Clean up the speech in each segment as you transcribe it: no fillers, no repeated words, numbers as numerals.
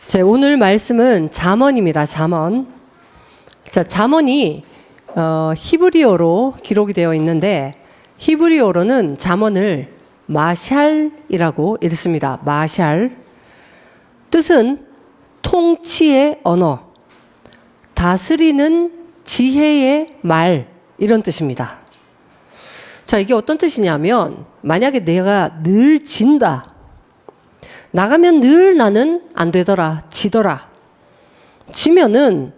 제 오늘 말씀은 잠언입니다. 잠언. 자, 잠언이 히브리어로 기록이 되어 있는데 히브리어로는 잠언을 마샬이라고 읽습니다. 마샬. 뜻은 통치의 언어, 다스리는 지혜의 말, 이런 뜻입니다. 자, 이게 어떤 뜻이냐면 만약에 내가 늘 진다. 나가면 늘 나는 안 되더라, 지더라. 지면은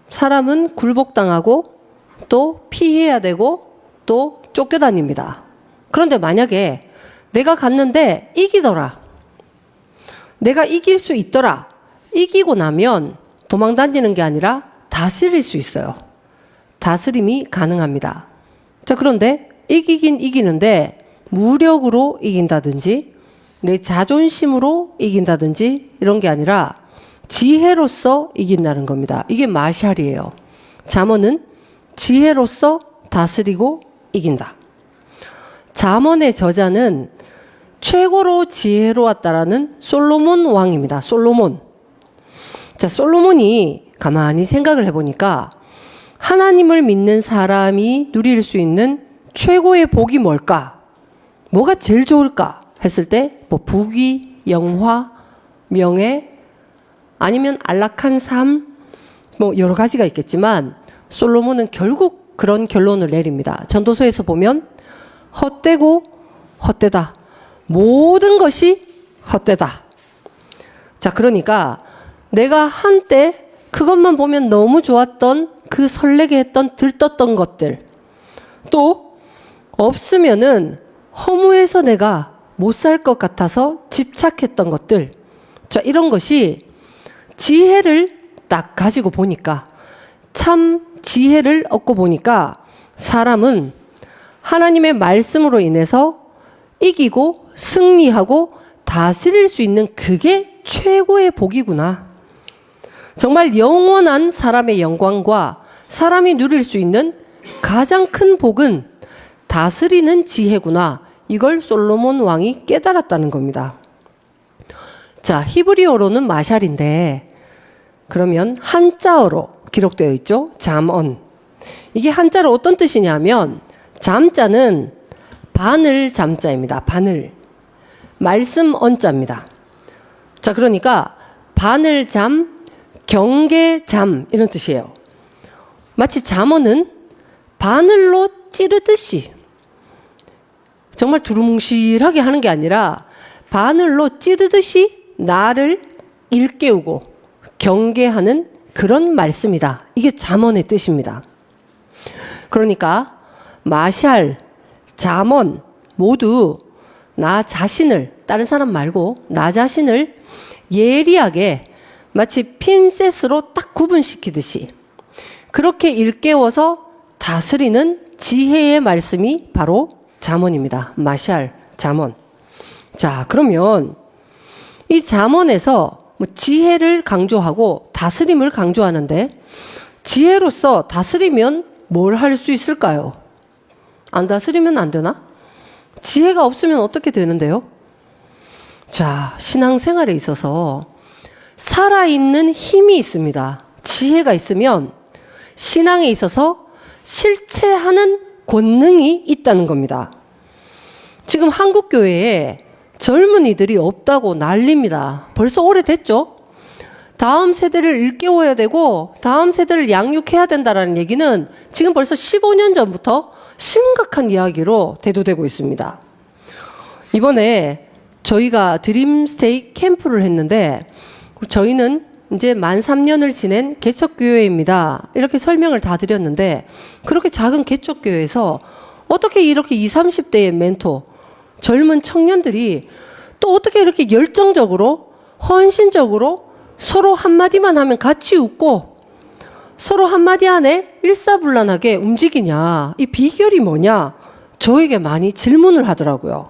사람은 굴복당하고 또 피해야 되고 또 쫓겨다닙니다. 그런데 만약에 내가 갔는데 이기더라. 내가 이길 수 있더라. 이기고 나면 도망다니는 게 아니라 다스릴 수 있어요. 다스림이 가능합니다. 자, 그런데 이기긴 이기는데 무력으로 이긴다든지 내 자존심으로 이긴다든지 이런 게 아니라 지혜로서 이긴다는 겁니다. 이게 마샬이에요. 잠언은 지혜로서 다스리고 이긴다. 잠언의 저자는 최고로 지혜로웠다라는 솔로몬 왕입니다. 솔로몬. 자, 솔로몬이 가만히 생각을 해보니까 하나님을 믿는 사람이 누릴 수 있는 최고의 복이 뭘까? 뭐가 제일 좋을까? 했을 때 뭐 부귀, 영화, 명예, 아니면 안락한 삶, 뭐 여러 가지가 있겠지만 솔로몬은 결국 그런 결론을 내립니다. 전도서에서 보면 헛되고 헛되다. 모든 것이 헛되다. 자, 그러니까 내가 한때 그것만 보면 너무 좋았던 그 설레게 했던 들떴던 것들, 또 없으면은 허무해서 내가 못 살 것 같아서 집착했던 것들, 자, 이런 것이 지혜를 딱 가지고 보니까, 참 지혜를 얻고 보니까 사람은 하나님의 말씀으로 인해서 이기고 승리하고 다스릴 수 있는 그게 최고의 복이구나. 정말 영원한 사람의 영광과 사람이 누릴 수 있는 가장 큰 복은 다스리는 지혜구나. 이걸 솔로몬 왕이 깨달았다는 겁니다. 자, 히브리어로는 마샬인데 그러면 한자어로 기록되어 있죠. 잠언. 이게 한자로 어떤 뜻이냐면 잠자는 바늘 잠자입니다. 바늘. 말씀 언자입니다. 자, 그러니까 바늘 잠, 경계 잠, 이런 뜻이에요. 마치 잠언은 바늘로 찌르듯이 정말 두루뭉실하게 하는 게 아니라 바늘로 찌르듯이 나를 일깨우고 경계하는 그런 말씀이다. 이게 잠언의 뜻입니다. 그러니까 마샬, 잠언 모두 나 자신을, 다른 사람 말고 나 자신을 예리하게 마치 핀셋으로 딱 구분시키듯이 그렇게 일깨워서 다스리는 지혜의 말씀이 바로 잠언입니다. 마샬, 잠언. 자, 그러면 이 잠언에서 뭐 지혜를 강조하고 다스림을 강조하는데 지혜로서 다스리면 뭘 할 수 있을까요? 안 다스리면 안 되나? 지혜가 없으면 어떻게 되는데요? 자, 신앙생활에 있어서 살아있는 힘이 있습니다. 지혜가 있으면 신앙에 있어서 실체하는 권능이 있다는 겁니다. 지금 한국 교회에 젊은이들이 없다고 난립니다. 벌써 오래됐죠? 다음 세대를 일깨워야 되고 다음 세대를 양육해야 된다는 얘기는 지금 벌써 15년 전부터 심각한 이야기로 대두되고 있습니다. 이번에 저희가 드림스테이 캠프를 했는데 저희는 이제 만 3년을 지낸 개척교회입니다. 이렇게 설명을 다 드렸는데 그렇게 작은 개척교회에서 어떻게 이렇게 20, 30대의 멘토, 젊은 청년들이 또 어떻게 이렇게 열정적으로 헌신적으로 서로 한마디만 하면 같이 웃고 서로 한마디 안에 일사불란하게 움직이냐, 이 비결이 뭐냐, 저에게 많이 질문을 하더라고요.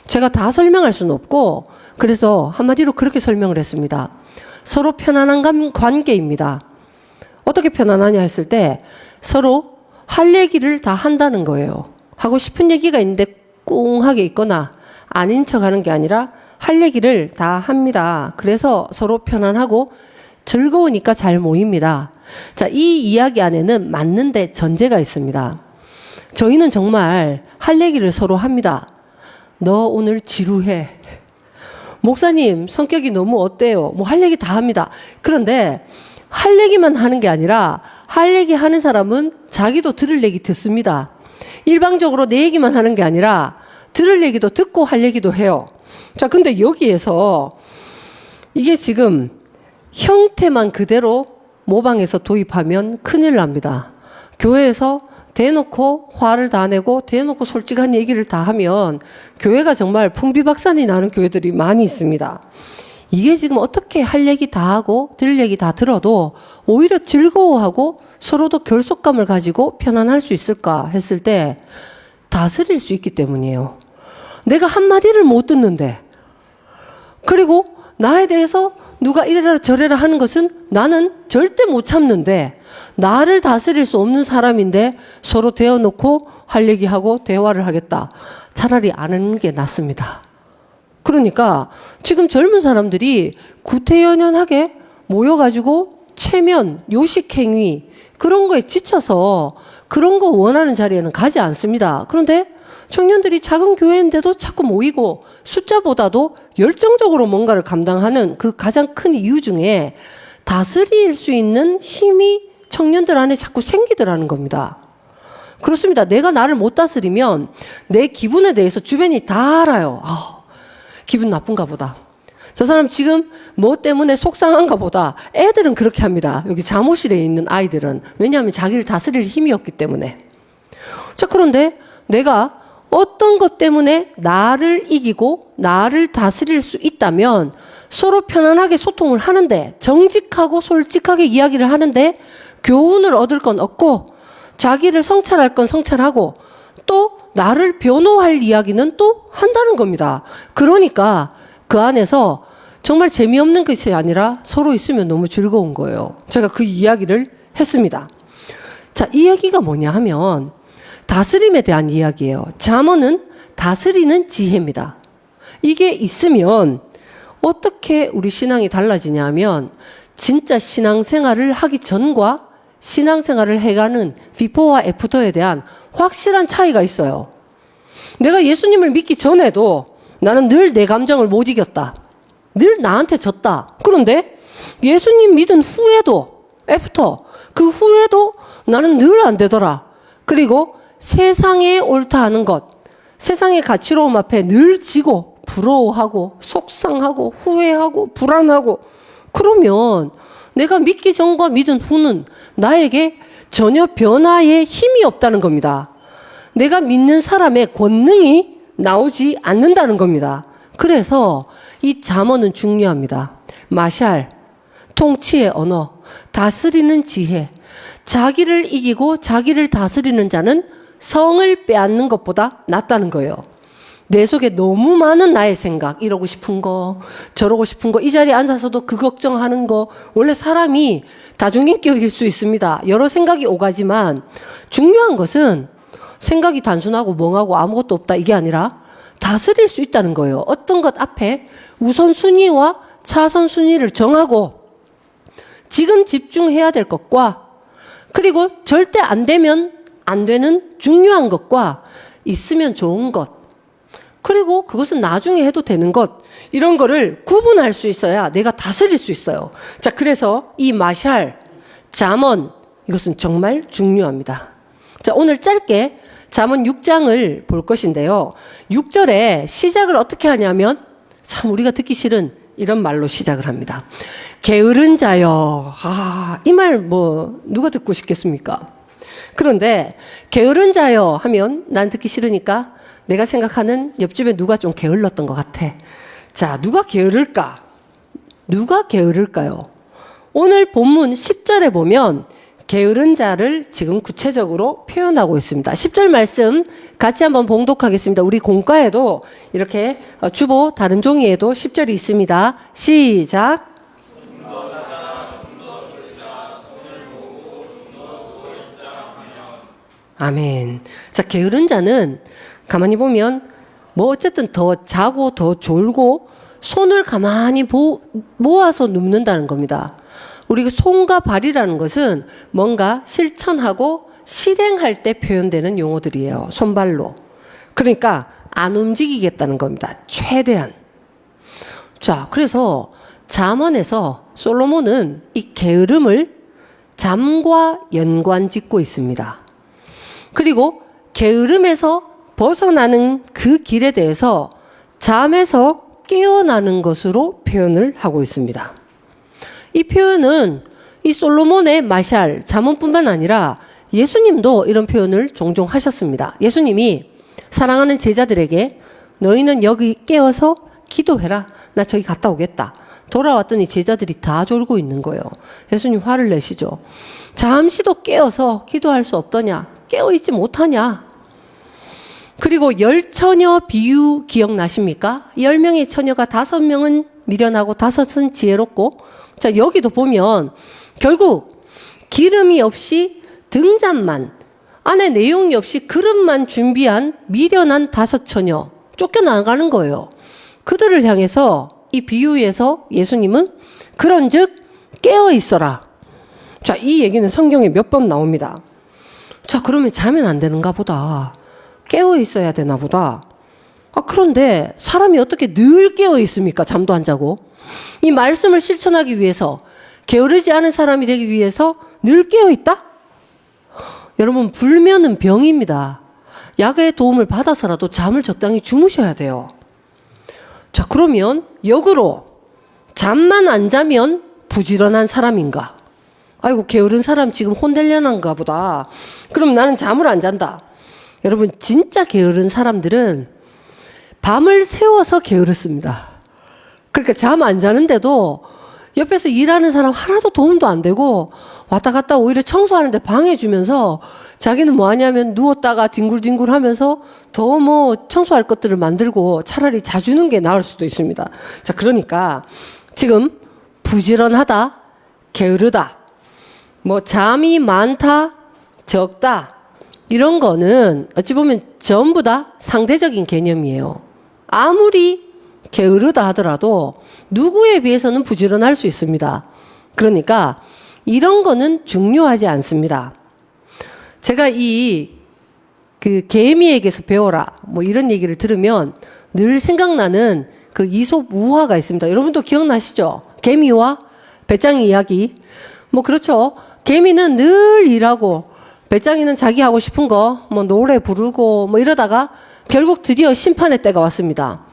제가 다 설명할 수는 없고 그래서 한마디로 그렇게 설명을 했습니다. 서로 편안한 관계입니다. 어떻게 편안하냐 했을 때 서로 할 얘기를 다 한다는 거예요. 하고 싶은 얘기가 있는데 꿍하게 있거나 아닌 척 하는 게 아니라 할 얘기를 다 합니다. 그래서 서로 편안하고 즐거우니까 잘 모입니다. 자, 이 이야기 안에는 맞는데 전제가 있습니다. 저희는 정말 할 얘기를 서로 합니다. 너 오늘 지루해. 목사님, 성격이 너무 어때요? 뭐 할 얘기 다 합니다. 그런데 할 얘기만 하는 게 아니라 할 얘기 하는 사람은 자기도 들을 얘기 듣습니다. 일방적으로 내 얘기만 하는 게 아니라 들을 얘기도 듣고 할 얘기도 해요. 자, 근데 여기에서 이게 지금 형태만 그대로 모방해서 도입하면 큰일 납니다. 교회에서 대놓고 화를 다 내고 대놓고 솔직한 얘기를 다 하면 교회가 정말 풍비박산이 나는 교회들이 많이 있습니다. 이게 지금 어떻게 할 얘기 다 하고 들을 얘기 다 들어도 오히려 즐거워하고 서로도 결속감을 가지고 편안할 수 있을까 했을 때 다스릴 수 있기 때문이에요. 내가 한마디를 못 듣는데, 그리고 나에 대해서 누가 이래라 저래라 하는 것은 나는 절대 못 참는데, 나를 다스릴 수 없는 사람인데 서로 대어놓고 할 얘기하고 대화를 하겠다. 차라리 안 하는 게 낫습니다. 그러니까 지금 젊은 사람들이 구태연연하게 모여가지고 체면, 요식행위 그런 거에 지쳐서 그런 거 원하는 자리에는 가지 않습니다. 그런데 청년들이 작은 교회인데도 자꾸 모이고 숫자보다도 열정적으로 뭔가를 감당하는 그 가장 큰 이유 중에 다스릴 수 있는 힘이 청년들 안에 자꾸 생기더라는 겁니다. 그렇습니다. 내가 나를 못 다스리면 내 기분에 대해서 주변이 다 알아요. 기분 나쁜가 보다. 저 사람 지금 뭐 때문에 속상한가 보다. 애들은 그렇게 합니다. 여기 잠옷실에 있는 아이들은. 왜냐하면 자기를 다스릴 힘이 없기 때문에. 자, 그런데 내가 어떤 것 때문에 나를 이기고 나를 다스릴 수 있다면 서로 편안하게 소통을 하는데, 정직하고 솔직하게 이야기를 하는데 교훈을 얻을 건 얻고 자기를 성찰할 건 성찰하고 또 나를 변호할 이야기는 또 한다는 겁니다. 그러니까 그 안에서 정말 재미없는 것이 아니라 서로 있으면 너무 즐거운 거예요. 제가 그 이야기를 했습니다. 자, 이 얘기가 뭐냐 하면 다스림에 대한 이야기예요. 잠언은 다스리는 지혜입니다. 이게 있으면 어떻게 우리 신앙이 달라지냐면 진짜 신앙생활을 하기 전과 신앙생활을 해가는 비포와 애프터에 대한 확실한 차이가 있어요. 내가 예수님을 믿기 전에도 나는 늘 내 감정을 못 이겼다. 늘 나한테 졌다. 그런데 예수님 믿은 후에도, 애프터, 그 후에도 나는 늘 안 되더라. 그리고 세상에 옳다 하는 것, 세상의 가치로움 앞에 늘 지고 부러워하고 속상하고 후회하고 불안하고, 그러면 내가 믿기 전과 믿은 후는 나에게 전혀 변화의 힘이 없다는 겁니다. 내가 믿는 사람의 권능이 나오지 않는다는 겁니다. 그래서 이 잠언은 중요합니다. 마샬, 통치의 언어, 다스리는 지혜. 자기를 이기고 자기를 다스리는 자는 성을 빼앗는 것보다 낫다는 거예요. 내 속에 너무 많은 나의 생각, 이러고 싶은 거, 저러고 싶은 거, 이 자리에 앉아서도 그 걱정하는 거. 원래 사람이 다중인격일 수 있습니다. 여러 생각이 오가지만 중요한 것은 생각이 단순하고 멍하고 아무것도 없다, 이게 아니라 다스릴 수 있다는 거예요. 어떤 것 앞에 우선순위와 차선순위를 정하고 지금 집중해야 될 것과, 그리고 절대 안 되면 안 되는 중요한 것과 있으면 좋은 것, 그리고 그것은 나중에 해도 되는 것, 이런 거를 구분할 수 있어야 내가 다스릴 수 있어요. 자, 그래서 이 마샬, 잠언, 이것은 정말 중요합니다. 자, 오늘 짧게 잠언 6장을 볼 것인데요. 6절에 시작을 어떻게 하냐면 참 우리가 듣기 싫은 이런 말로 시작을 합니다. 게으른 자여. 이 말 뭐 누가 듣고 싶겠습니까? 그런데 게으른 자여 하면 난 듣기 싫으니까 내가 생각하는 옆집에 누가 좀 게을렀던 것 같아. 자, 누가 게으를까? 누가 게으를까요? 오늘 본문 10절에 보면 게으른 자를 지금 구체적으로 표현하고 있습니다. 10절 말씀 같이 한번 봉독하겠습니다. 우리 공과에도 이렇게 주보 다른 종이에도 10절이 있습니다. 시작. 아멘. 자, 게으른 자는 가만히 보면 뭐 어쨌든 더 자고 더 졸고 손을 가만히 모아서 눕는다는 겁니다. 우리가 손과 발이라는 것은 뭔가 실천하고 실행할 때 표현되는 용어들이에요. 손발로. 그러니까 안 움직이겠다는 겁니다. 최대한. 자, 그래서 잠언에서 솔로몬은 이 게으름을 잠과 연관 짓고 있습니다. 그리고 게으름에서 벗어나는 그 길에 대해서 잠에서 깨어나는 것으로 표현을 하고 있습니다. 이 표현은 이 솔로몬의 마샬, 잠언뿐만 아니라 예수님도 이런 표현을 종종 하셨습니다. 예수님이 사랑하는 제자들에게 너희는 여기 깨어서 기도해라. 나 저기 갔다 오겠다. 돌아왔더니 제자들이 다 졸고 있는 거예요. 예수님 화를 내시죠. 잠시도 깨어서 기도할 수 없더냐? 깨어있지 못하냐? 그리고 열처녀 비유 기억나십니까? 10명의 처녀가 5명은 미련하고 5은 지혜롭고, 자, 여기도 보면 결국 기름이 없이 등잔만, 안에 내용이 없이 그릇만 준비한 미련한 5처녀 쫓겨나가는 거예요. 그들을 향해서 이 비유에서 예수님은 그런즉 깨어 있어라. 자, 이 얘기는 성경에 몇 번 나옵니다. 자, 그러면 자면 안 되는가 보다. 깨어 있어야 되나 보다. 그런데 사람이 어떻게 늘 깨어 있습니까? 잠도 안 자고. 이 말씀을 실천하기 위해서, 게으르지 않은 사람이 되기 위해서 늘 깨어 있다? 여러분, 불면은 병입니다. 약의 도움을 받아서라도 잠을 적당히 주무셔야 돼요. 자, 그러면 역으로 잠만 안 자면 부지런한 사람인가? 아이고, 게으른 사람 지금 혼내려는가 보다. 그럼 나는 잠을 안 잔다. 여러분, 진짜 게으른 사람들은 밤을 새워서 게으르습니다. 그러니까 잠 안 자는데도 옆에서 일하는 사람 하나도 도움도 안 되고 왔다 갔다 오히려 청소하는데 방해주면서 자기는 뭐 하냐면 누웠다가 뒹굴뒹굴 하면서 더 뭐 청소할 것들을 만들고 차라리 자주는 게 나을 수도 있습니다. 자, 그러니까 지금 부지런하다, 게으르다, 뭐 잠이 많다, 적다, 이런 거는 어찌 보면 전부 다 상대적인 개념이에요. 아무리 게으르다 하더라도 누구에 비해서는 부지런할 수 있습니다. 그러니까 이런 거는 중요하지 않습니다. 제가 그 개미에게서 배워라 뭐 이런 얘기를 들으면 늘 생각나는 그 이솝 우화가 있습니다. 여러분도 기억나시죠? 개미와 배짱이 이야기. 뭐 그렇죠. 개미는 늘 일하고 배짱이는 자기 하고 싶은 거 뭐 노래 부르고 뭐 이러다가 결국 드디어 심판의 때가 왔습니다.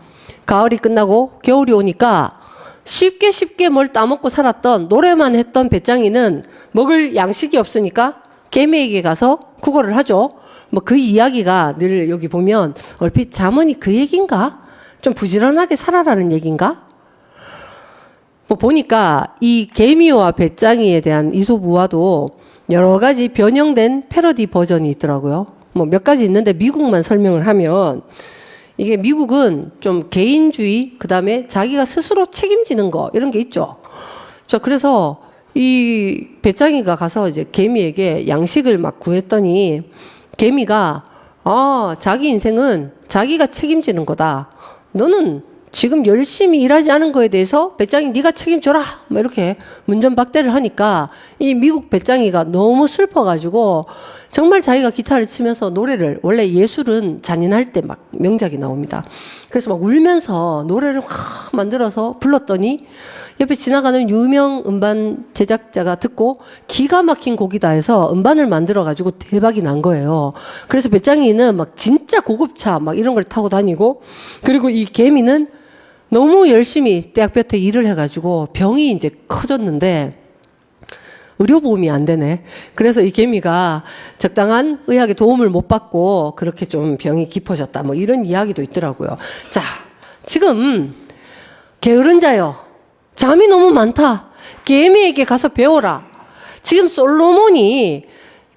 가을이 끝나고 겨울이 오니까 쉽게 뭘 따먹고 살았던, 노래만 했던 배짱이는 먹을 양식이 없으니까 개미에게 가서 구걸을 하죠. 뭐 그 이야기가 늘 여기 보면 얼핏 잠언이 그 얘기인가? 좀 부지런하게 살아라는 얘기인가? 뭐 보니까 이 개미와 배짱이에 대한 이솝 우화도 여러 가지 변형된 패러디 버전이 있더라고요. 뭐 몇 가지 있는데 미국만 설명을 하면, 이게 미국은 좀 개인주의, 그 다음에 자기가 스스로 책임지는 거, 이런 게 있죠. 자, 그래서 이 배짱이가 가서 이제 개미에게 양식을 막 구했더니 개미가, 자기 인생은 자기가 책임지는 거다. 너는 지금 열심히 일하지 않은 거에 대해서 배짱이 네가 책임져라. 뭐 이렇게 문전박대를 하니까 이 미국 배짱이가 너무 슬퍼가지고 정말 자기가 기타를 치면서 노래를, 원래 예술은 잔인할 때 막 명작이 나옵니다. 그래서 막 울면서 노래를 확 만들어서 불렀더니 옆에 지나가는 유명 음반 제작자가 듣고 기가 막힌 곡이다 해서 음반을 만들어가지고 대박이 난 거예요. 그래서 배짱이는 막 진짜 고급차 막 이런 걸 타고 다니고, 그리고 이 개미는 너무 열심히 대학볕에 일을 해가지고 병이 이제 커졌는데 의료보험이 안 되네. 그래서 이 개미가 적당한 의학의 도움을 못 받고 그렇게 좀 병이 깊어졌다. 뭐 이런 이야기도 있더라고요. 자, 지금 게으른 자요. 잠이 너무 많다. 개미에게 가서 배워라. 지금 솔로몬이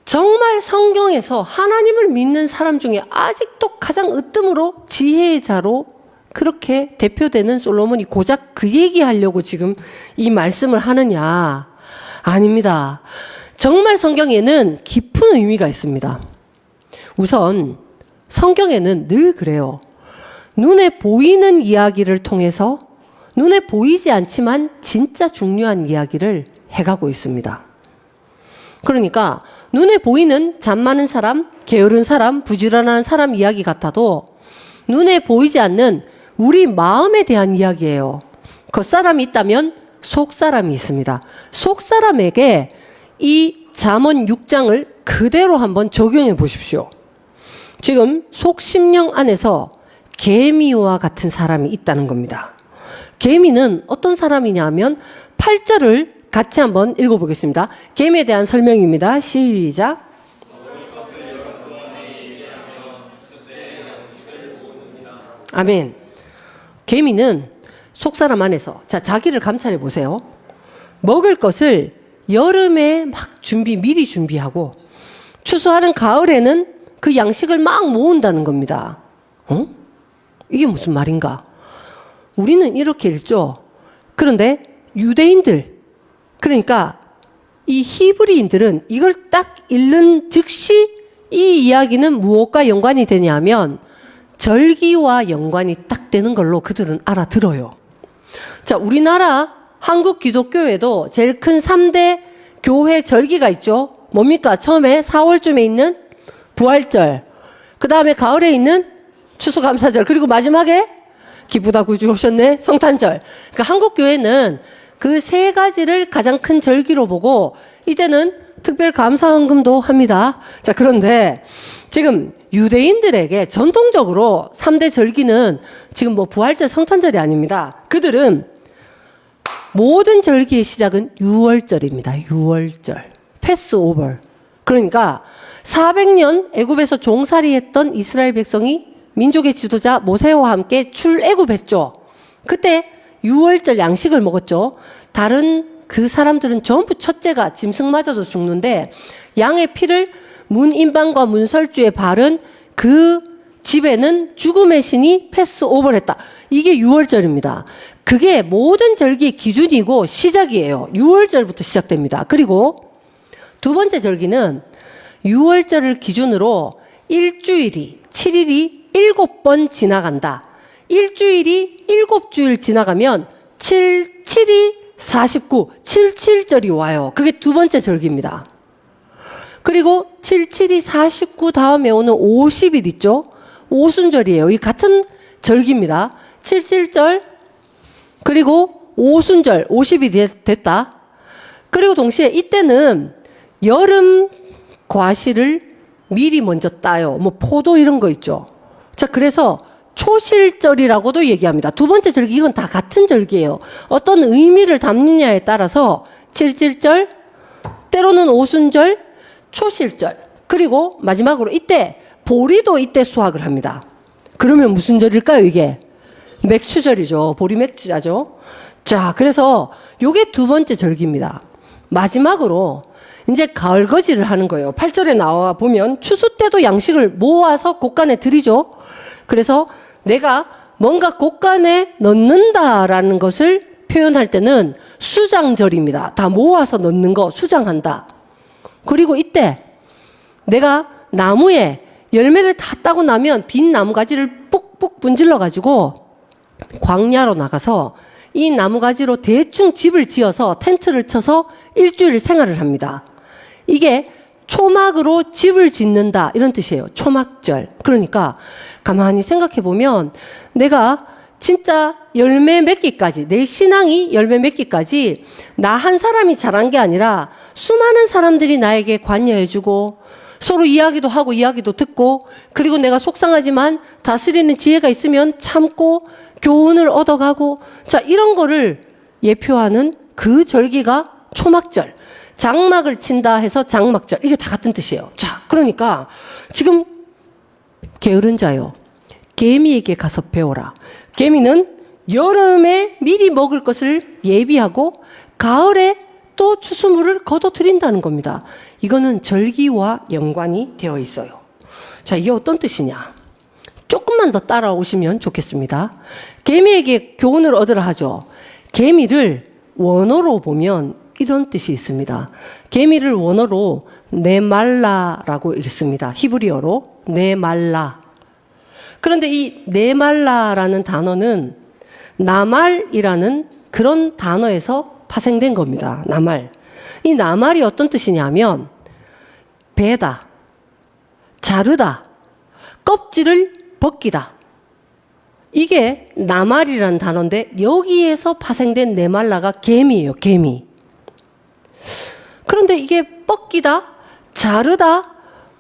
정말 성경에서 하나님을 믿는 사람 중에 아직도 가장 으뜸으로 지혜의 자로 그렇게 대표되는 솔로몬이 고작 그 얘기하려고 지금 이 말씀을 하느냐? 아닙니다. 정말 성경에는 깊은 의미가 있습니다. 우선 성경에는 늘 그래요. 눈에 보이는 이야기를 통해서 눈에 보이지 않지만 진짜 중요한 이야기를 해가고 있습니다. 그러니까 눈에 보이는 잠 많은 사람, 게으른 사람, 부지런한 사람 이야기 같아도 눈에 보이지 않는 우리 마음에 대한 이야기예요. 겉사람이 있다면 속사람이 있습니다. 속사람에게 이 잠언 6장을 그대로 한번 적용해 보십시오. 지금 속심령 안에서 개미와 같은 사람이 있다는 겁니다. 개미는 어떤 사람이냐 하면 8절을 같이 한번 읽어보겠습니다. 개미에 대한 설명입니다. 시작. 아멘. 개미는 속사람 안에서 자기를 감찰해 보세요. 먹을 것을 여름에 막 미리 준비하고 추수하는 가을에는 그 양식을 막 모은다는 겁니다. 이게 무슨 말인가? 우리는 이렇게 읽죠. 그런데 유대인들, 그러니까 이 히브리인들은 이걸 딱 읽는 즉시 이 이야기는 무엇과 연관이 되냐면 절기와 연관이 딱 되는 걸로 그들은 알아들어요. 자, 우리나라 한국 기독교에도 제일 큰 3대 교회 절기가 있죠. 뭡니까? 처음에 4월쯤에 있는 부활절, 그 다음에 가을에 있는 추수감사절, 그리고 마지막에 기쁘다 구주 오셨네 성탄절. 그러니까 한국 교회는 그 세 가지를 가장 큰 절기로 보고 이때는 특별 감사헌금도 합니다. 자, 그런데 지금 유대인들에게 전통적으로 3대 절기는 지금 뭐 부활절, 성탄절이 아닙니다. 그들은 모든 절기의 시작은 6월절입니다. 6월절. 패스오버. 그러니까 400년 애굽에서 종살이했던 이스라엘 백성이 민족의 지도자 모세와 함께 출애굽했죠. 그때 6월절 양식을 먹었죠. 다른 그 사람들은 전부 첫째가 짐승 맞아도 죽는데 양의 피를 문인방과 문설주에 바른 그 집에는 죽음의 신이 패스오버를 했다. 이게 6월절입니다. 그게 모든 절기의 기준이고 시작이에요. 6월절부터 시작됩니다. 그리고 두 번째 절기는 6월절을 기준으로 일주일이 7일이 7번 지나간다. 일주일이 7주일 지나가면 7, 7이 49, 77절이 와요. 그게 두 번째 절기입니다. 그리고 7, 7이 49 다음에 오는 50일 있죠? 오순절이에요. 이 같은 절기입니다. 77절, 그리고 오순절, 50이 됐다. 그리고 동시에 이때는 여름 과실을 미리 먼저 따요. 뭐 포도 이런 거 있죠. 자, 그래서 초실절이라고도 얘기합니다. 두 번째 절기, 이건 다 같은 절기예요. 어떤 의미를 담느냐에 따라서 77절, 때로는 오순절, 초실절, 그리고 마지막으로 이때 보리도 이때 수확을 합니다. 그러면 무슨 절일까요, 이게? 맥추절이죠. 보리 맥주자죠. 자, 그래서 요게 두 번째 절기입니다. 마지막으로 이제 가을거지를 하는 거예요. 8절에 나와 보면 추수 때도 양식을 모아서 곳간에 드리죠. 그래서 내가 뭔가 곳간에 넣는다라는 것을 표현할 때는 수장절입니다. 다 모아서 넣는 거 수장한다. 그리고 이때 내가 나무에 열매를 다 따고 나면 빈 나무 가지를 뿍뿍 분질러 가지고 광야로 나가서 이 나무 가지로 대충 집을 지어서 텐트를 쳐서 일주일 생활을 합니다. 이게 초막으로 집을 짓는다 이런 뜻이에요. 초막절. 그러니까 가만히 생각해 보면 내가 진짜 열매 맺기까지, 내 신앙이 열매 맺기까지 나 한 사람이 잘한 게 아니라 수많은 사람들이 나에게 관여해주고 서로 이야기도 하고 이야기도 듣고, 그리고 내가 속상하지만 다스리는 지혜가 있으면 참고 교훈을 얻어가고, 자, 이런 거를 예표하는 그 절기가 초막절. 장막을 친다 해서 장막절. 이게 다 같은 뜻이에요. 자, 그러니까 지금 게으른 자요, 개미에게 가서 배워라. 개미는 여름에 미리 먹을 것을 예비하고 가을에 또 추수물을 거둬들인다는 겁니다. 이거는 절기와 연관이 되어 있어요. 자, 이게 어떤 뜻이냐? 조금만 더 따라오시면 좋겠습니다. 개미에게 교훈을 얻으라 하죠. 개미를 원어로 보면 이런 뜻이 있습니다. 개미를 원어로 네말라라고 읽습니다. 히브리어로 네말라. 그런데 이 네말라라는 단어는 나말이라는 그런 단어에서 파생된 겁니다. 나말. 이 나말이 어떤 뜻이냐면 베다, 자르다, 껍질을 벗기다. 이게 나말이라는 단어인데 여기에서 파생된 네말라가 개미예요. 개미. 그런데 이게 벗기다, 자르다,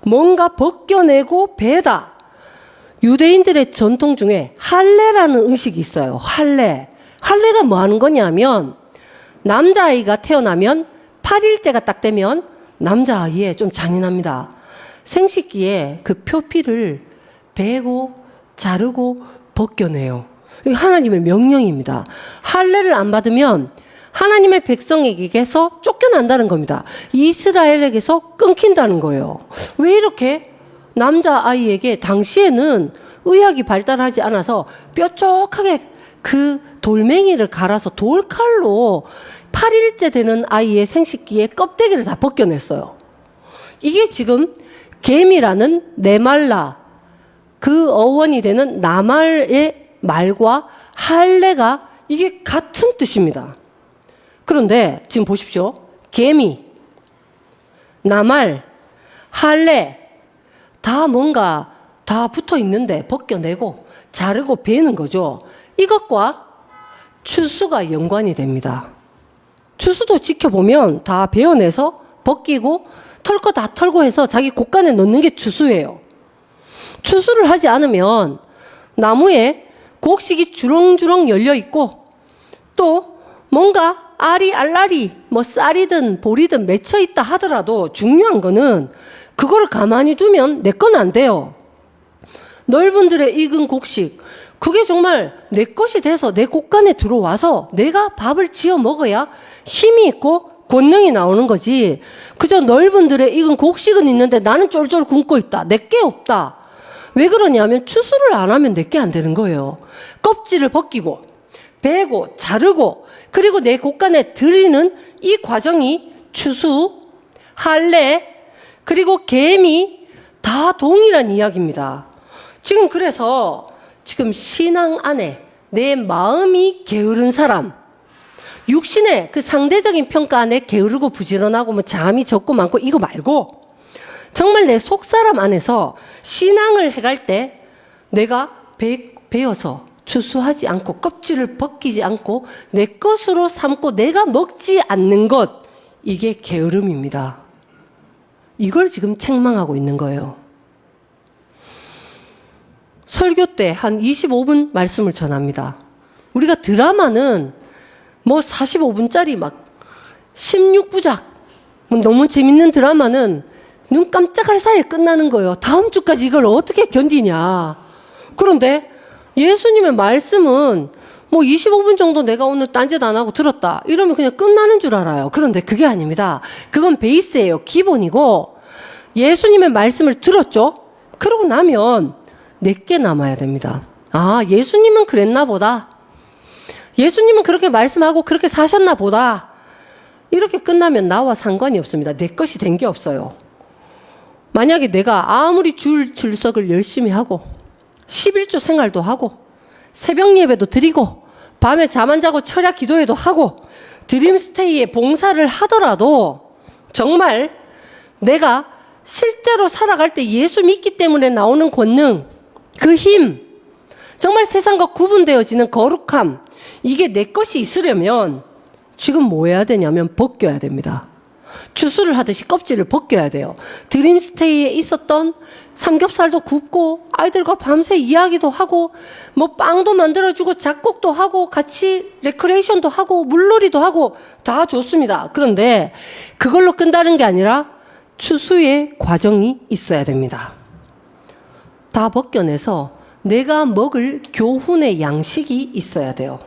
뭔가 벗겨내고 베다. 유대인들의 전통 중에 할례라는 의식이 있어요. 할례. 할례가 뭐 하는 거냐면 남자아이가 태어나면 8일째가 딱 되면 남자아이에 좀 잔인합니다. 생식기에 그 표피를 베고 자르고 벗겨내요. 이게 하나님의 명령입니다. 할례를 안 받으면 하나님의 백성에게서 쫓겨난다는 겁니다. 이스라엘에게서 끊긴다는 거예요. 왜 이렇게 남자아이에게 당시에는 의학이 발달하지 않아서 뾰족하게 그 돌멩이를 갈아서 돌칼로 8일째 되는 아이의 생식기에 껍데기를 다 벗겨냈어요. 이게 지금 개미라는 네말라, 그 어원이 되는 나말의 말과 할례가 이게 같은 뜻입니다. 그런데 지금 보십시오. 개미, 나말, 할례 다 뭔가 다 붙어 있는데 벗겨내고 자르고 베는 거죠. 이것과 추수가 연관이 됩니다. 추수도 지켜보면 다 베어내서 벗기고 털 거 다 털고 해서 자기 곳간에 넣는 게 추수예요. 추수를 하지 않으면 나무에 곡식이 주렁주렁 열려 있고 또 뭔가 알이 알알이 뭐 쌀이든 보리든 맺혀 있다 하더라도 중요한 거는 그거를 가만히 두면 내 건 안 돼요. 넓은 들에 익은 곡식, 그게 정말 내 것이 돼서 내 곳간에 들어와서 내가 밥을 지어 먹어야 힘이 있고 권능이 나오는 거지. 그저 넓은 들에 익은 곡식은 있는데 나는 쫄쫄 굶고 있다. 내 게 없다. 왜 그러냐면 추수를 안 하면 내 게 안 되는 거예요. 껍질을 벗기고 베고 자르고 그리고 내 곳간에 들이는 이 과정이 추수, 할례, 그리고 개미 다 동일한 이야기입니다. 지금 그래서 지금 신앙 안에 내 마음이 게으른 사람, 육신의 그 상대적인 평가 안에 게으르고 부지런하고 뭐 잠이 적고 많고 이거 말고 정말 내 속사람 안에서 신앙을 해갈 때 내가 베어서 추수하지 않고 껍질을 벗기지 않고 내 것으로 삼고 내가 먹지 않는 것, 이게 게으름입니다. 이걸 지금 책망하고 있는 거예요. 설교 때 한 25분 말씀을 전합니다. 우리가 드라마는 뭐 45분짜리 막 16부작 뭐 너무 재밌는 드라마는 눈 깜짝할 사이에 끝나는 거예요. 다음 주까지 이걸 어떻게 견디냐. 그런데 예수님의 말씀은 뭐 25분 정도 내가 오늘 딴짓 안 하고 들었다 이러면 그냥 끝나는 줄 알아요. 그런데 그게 아닙니다. 그건 베이스예요. 기본이고 예수님의 말씀을 들었죠. 그러고 나면 내게 남아야 됩니다. 아, 예수님은 그랬나 보다. 예수님은 그렇게 말씀하고 그렇게 사셨나 보다. 이렇게 끝나면 나와 상관이 없습니다. 내 것이 된 게 없어요. 만약에 내가 아무리 줄 출석을 열심히 하고 11조 생활도 하고 새벽 예배도 드리고 밤에 잠 안 자고 철야 기도회도 하고 드림스테이에 봉사를 하더라도 정말 내가 실제로 살아갈 때 예수 믿기 때문에 나오는 권능, 그 힘, 정말 세상과 구분되어지는 거룩함, 이게 내 것이 있으려면 지금 뭐 해야 되냐면 벗겨야 됩니다. 추수를 하듯이 껍질을 벗겨야 돼요. 드림스테이에 있었던 삼겹살도 굽고 아이들과 밤새 이야기도 하고 뭐 빵도 만들어주고 작곡도 하고 같이 레크레이션도 하고 물놀이도 하고 다 좋습니다. 그런데 그걸로 끝나는 게 아니라 추수의 과정이 있어야 됩니다. 다 벗겨내서 내가 먹을 교훈의 양식이 있어야 돼요.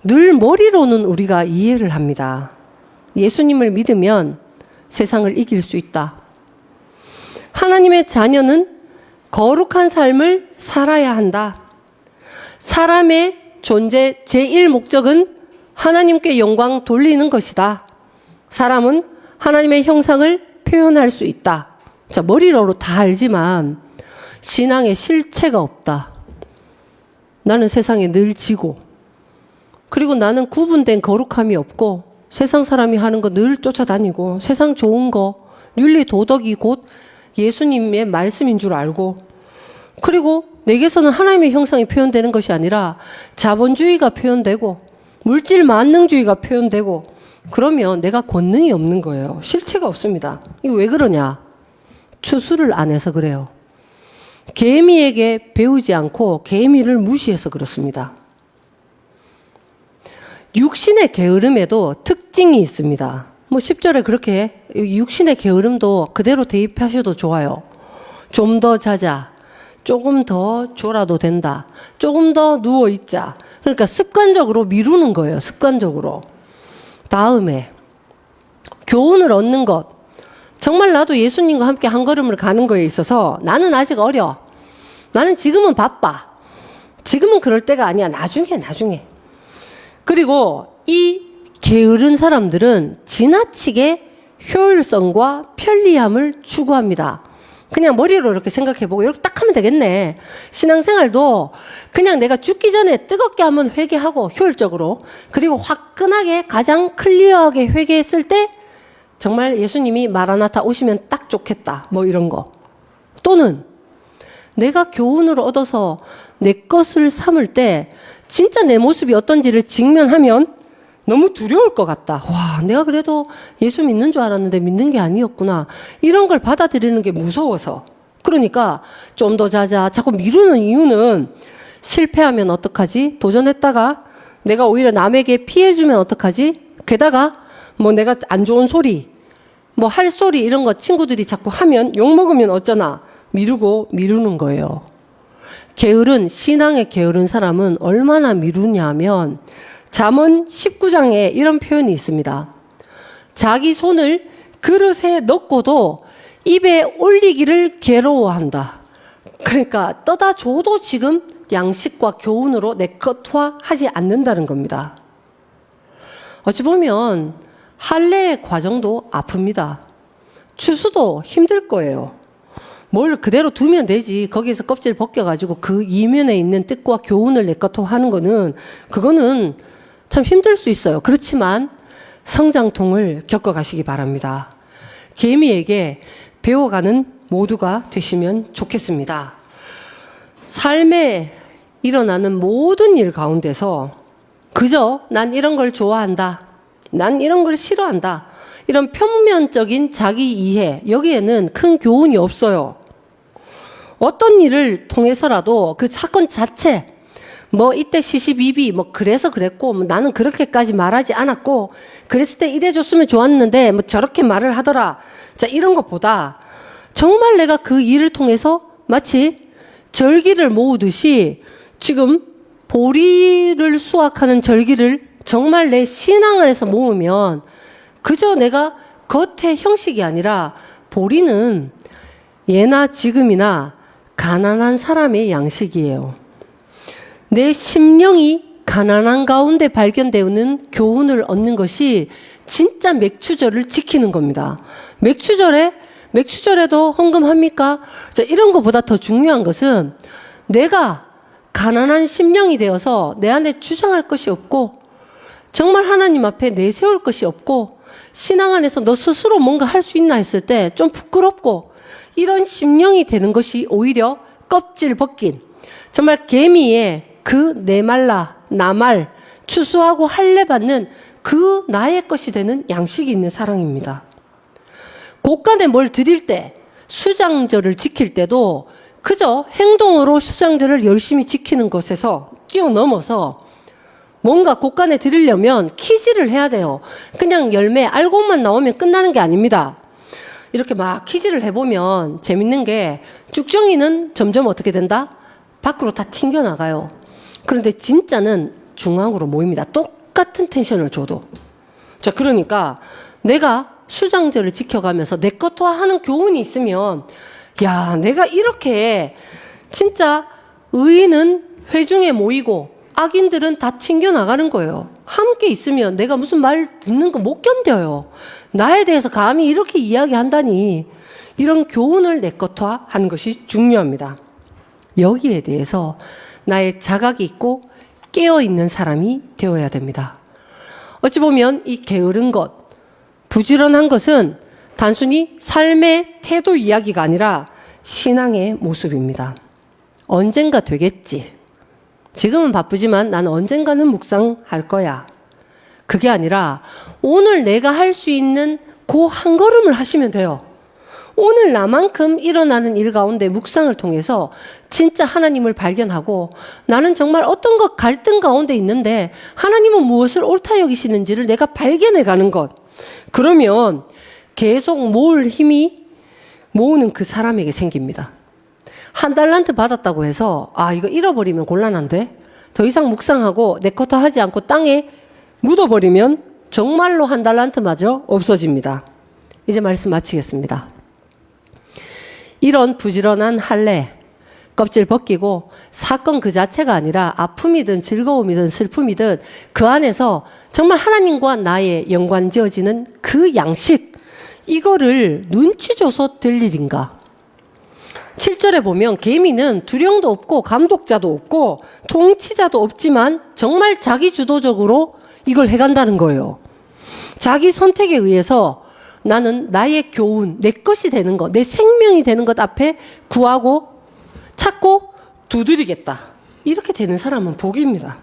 늘 머리로는 우리가 이해를 합니다. 예수님을 믿으면 세상을 이길 수 있다. 하나님의 자녀는 거룩한 삶을 살아야 한다. 사람의 존재 제1 목적은 하나님께 영광 돌리는 것이다. 사람은 하나님의 형상을 표현할 수 있다. 자, 머리로 다 알지만 신앙에 실체가 없다. 나는 세상에 늘 지고, 그리고 나는 구분된 거룩함이 없고 세상 사람이 하는 거 늘 쫓아다니고 세상 좋은 거, 윤리 도덕이 곧 예수님의 말씀인 줄 알고, 그리고 내게서는 하나님의 형상이 표현되는 것이 아니라 자본주의가 표현되고 물질 만능주의가 표현되고, 그러면 내가 권능이 없는 거예요. 실체가 없습니다. 이거 왜 그러냐? 추수를 안 해서 그래요. 개미에게 배우지 않고 개미를 무시해서 그렇습니다. 육신의 게으름에도 특징이 있습니다. 뭐 10절에 그렇게 육신의 게으름도 그대로 대입하셔도 좋아요. 좀 더 자자, 조금 더 졸아도 된다, 조금 더 누워있자. 그러니까 습관적으로 미루는 거예요. 습관적으로. 다음에 교훈을 얻는 것. 정말 나도 예수님과 함께 한 걸음을 가는 거에 있어서 나는 아직 어려. 나는 지금은 바빠. 지금은 그럴 때가 아니야. 나중에. 그리고 이 게으른 사람들은 지나치게 효율성과 편리함을 추구합니다. 그냥 머리로 이렇게 생각해보고 이렇게 딱 하면 되겠네. 신앙생활도 그냥 내가 죽기 전에 뜨겁게 한번 회개하고 효율적으로, 그리고 화끈하게 가장 클리어하게 회개했을 때 정말 예수님이 마라나타 오시면 딱 좋겠다, 뭐 이런 거. 또는 내가 교훈을 얻어서 내 것을 삼을 때 진짜 내 모습이 어떤지를 직면하면 너무 두려울 것 같다. 와, 내가 그래도 예수 믿는 줄 알았는데 믿는 게 아니었구나. 이런 걸 받아들이는 게 무서워서. 그러니까 좀 더 자자. 자꾸 미루는 이유는 실패하면 어떡하지? 도전했다가 내가 오히려 남에게 피해주면 어떡하지? 게다가 뭐 내가 안 좋은 소리, 뭐 할 소리 이런 거 친구들이 자꾸 하면 욕먹으면 어쩌나. 미루는 거예요. 신앙에 게으른 사람은 얼마나 미루냐면 잠언 19장에 이런 표현이 있습니다. 자기 손을 그릇에 넣고도 입에 올리기를 괴로워한다. 그러니까 떠다 줘도 지금 양식과 교훈으로 내것화하지 않는다는 겁니다. 어찌 보면 할례의 과정도 아픕니다. 추수도 힘들 거예요. 뭘 그대로 두면 되지. 거기에서 껍질 벗겨가지고 그 이면에 있는 뜻과 교훈을 내것화하는 거는, 그거는 참 힘들 수 있어요. 그렇지만 성장통을 겪어가시기 바랍니다. 개미에게 배워가는 모두가 되시면 좋겠습니다. 삶에 일어나는 모든 일 가운데서 그저 난 이런 걸 좋아한다, 난 이런 걸 싫어한다, 이런 표면적인 자기 이해, 여기에는 큰 교훈이 없어요. 어떤 일을 통해서라도 그 사건 자체, 뭐 이때 시시비비 뭐 그래서 그랬고, 뭐 나는 그렇게까지 말하지 않았고, 그랬을 때 이래줬으면 좋았는데 뭐 저렇게 말을 하더라. 자, 이런 것보다 정말 내가 그 일을 통해서 마치 절기를 모으듯이 지금 보리를 수확하는 절기를 정말 내 신앙 안에서 모으면, 그저 내가 겉의 형식이 아니라 보리는 예나 지금이나 가난한 사람의 양식이에요. 내 심령이 가난한 가운데 발견되는 교훈을 얻는 것이 진짜 맥추절을 지키는 겁니다. 맥추절에도 헌금합니까? 자, 이런 것보다 더 중요한 것은 내가 가난한 심령이 되어서 내 안에 주장할 것이 없고, 정말 하나님 앞에 내세울 것이 없고, 신앙 안에서 너 스스로 뭔가 할 수 있나 했을 때 좀 부끄럽고, 이런 심령이 되는 것이 오히려 껍질 벗긴, 정말 개미의 그 내말라 나말 추수하고 할례 받는 그 나의 것이 되는 양식이 있는 사랑입니다. 곳간에 뭘 드릴 때, 수장절을 지킬 때도 그저 행동으로 수장절을 열심히 지키는 것에서 뛰어넘어서 뭔가 곳간에 드리려면 키질을 해야 돼요. 그냥 열매 알곡만 나오면 끝나는 게 아닙니다. 이렇게 막 키질을 해보면 재밌는 게, 쭉정이는 점점 어떻게 된다? 밖으로 다 튕겨나가요. 그런데 진짜는 중앙으로 모입니다. 똑같은 텐션을 줘도. 자, 그러니까 내가 수장절을 지켜가면서 내 것화하는 교훈이 있으면, 야, 내가 이렇게 진짜 의인은 회중에 모이고 악인들은 다 튕겨나가는 거예요. 함께 있으면 내가 무슨 말 듣는 거 못 견뎌요. 나에 대해서 감히 이렇게 이야기한다니. 이런 교훈을 내 것화하는 것이 중요합니다. 여기에 대해서 나의 자각이 있고 깨어있는 사람이 되어야 됩니다. 어찌 보면 이 게으른 것, 부지런한 것은 단순히 삶의 태도 이야기가 아니라 신앙의 모습입니다. 언젠가 되겠지. 지금은 바쁘지만 나는 언젠가는 묵상할 거야. 그게 아니라 오늘 내가 할 수 있는 그 한 걸음을 하시면 돼요. 오늘 나만큼 일어나는 일 가운데 묵상을 통해서 진짜 하나님을 발견하고 나는 정말 어떤 것 갈등 가운데 있는데 하나님은 무엇을 옳다 여기시는지를 내가 발견해 가는 것. 그러면 계속 모을 힘이 모으는 그 사람에게 생깁니다. 1달란트 받았다고 해서 이거 잃어버리면 곤란한데 더 이상 묵상하고 내 것도 하지 않고 땅에 묻어버리면 정말로 1달란트마저 없어집니다. 이제 말씀 마치겠습니다. 이런 부지런한 할례, 껍질 벗기고 사건 그 자체가 아니라 아픔이든 즐거움이든 슬픔이든 그 안에서 정말 하나님과 나의 연관지어지는 그 양식, 이거를 눈치 줘서 될 일인가? 7절에 보면 개미는 두령도 없고 감독자도 없고 통치자도 없지만 정말 자기 주도적으로 이걸 해간다는 거예요. 자기 선택에 의해서 나는 나의 교훈, 내 것이 되는 것, 내 생명이 되는 것 앞에 구하고 찾고 두드리겠다. 이렇게 되는 사람은 복입니다.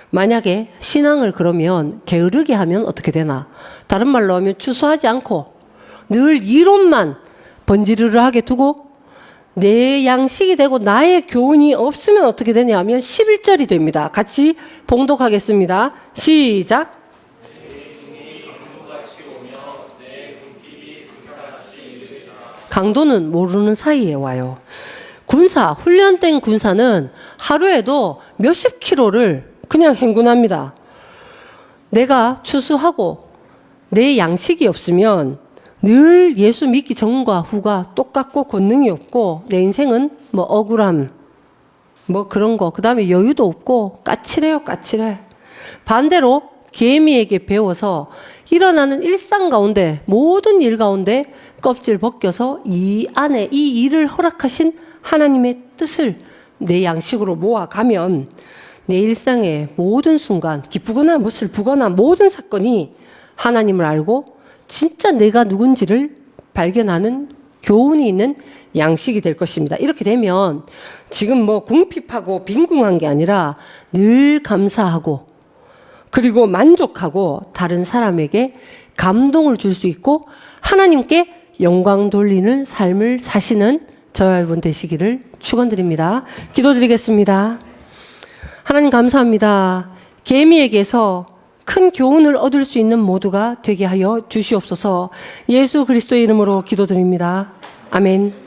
만약에 신앙을 그러면 게으르게 하면 어떻게 되나? 다른 말로 하면 추수하지 않고 늘 이론만 번지르르하게 두고 내 양식이 되고 나의 교훈이 없으면 어떻게 되냐 하면 11절이 됩니다. 같이 봉독하겠습니다. 시작. 강도는 모르는 사이에 와요. 훈련된 군사는 하루에도 몇십 킬로를 그냥 행군합니다. 내가 추수하고 내 양식이 없으면 늘 예수 믿기 전과 후가 똑같고 권능이 없고 내 인생은 뭐 억울함, 뭐 그런 거, 그 다음에 여유도 없고 까칠해요, 까칠해. 반대로 개미에게 배워서 일어나는 일상 가운데 모든 일 가운데 껍질 벗겨서 이 안에 이 일을 허락하신 하나님의 뜻을 내 양식으로 모아가면 내 일상의 모든 순간 기쁘거나 뭐 슬프거나 모든 사건이 하나님을 알고 진짜 내가 누군지를 발견하는 교훈이 있는 양식이 될 것입니다. 이렇게 되면 지금 뭐 궁핍하고 빈궁한 게 아니라 늘 감사하고 그리고 만족하고 다른 사람에게 감동을 줄 수 있고 하나님께 영광 돌리는 삶을 사시는 저와 여러분 되시기를 축원드립니다. 기도드리겠습니다. 하나님 감사합니다. 개미에게서 큰 교훈을 얻을 수 있는 모두가 되게 하여 주시옵소서. 예수 그리스도의 이름으로 기도드립니다. 아멘.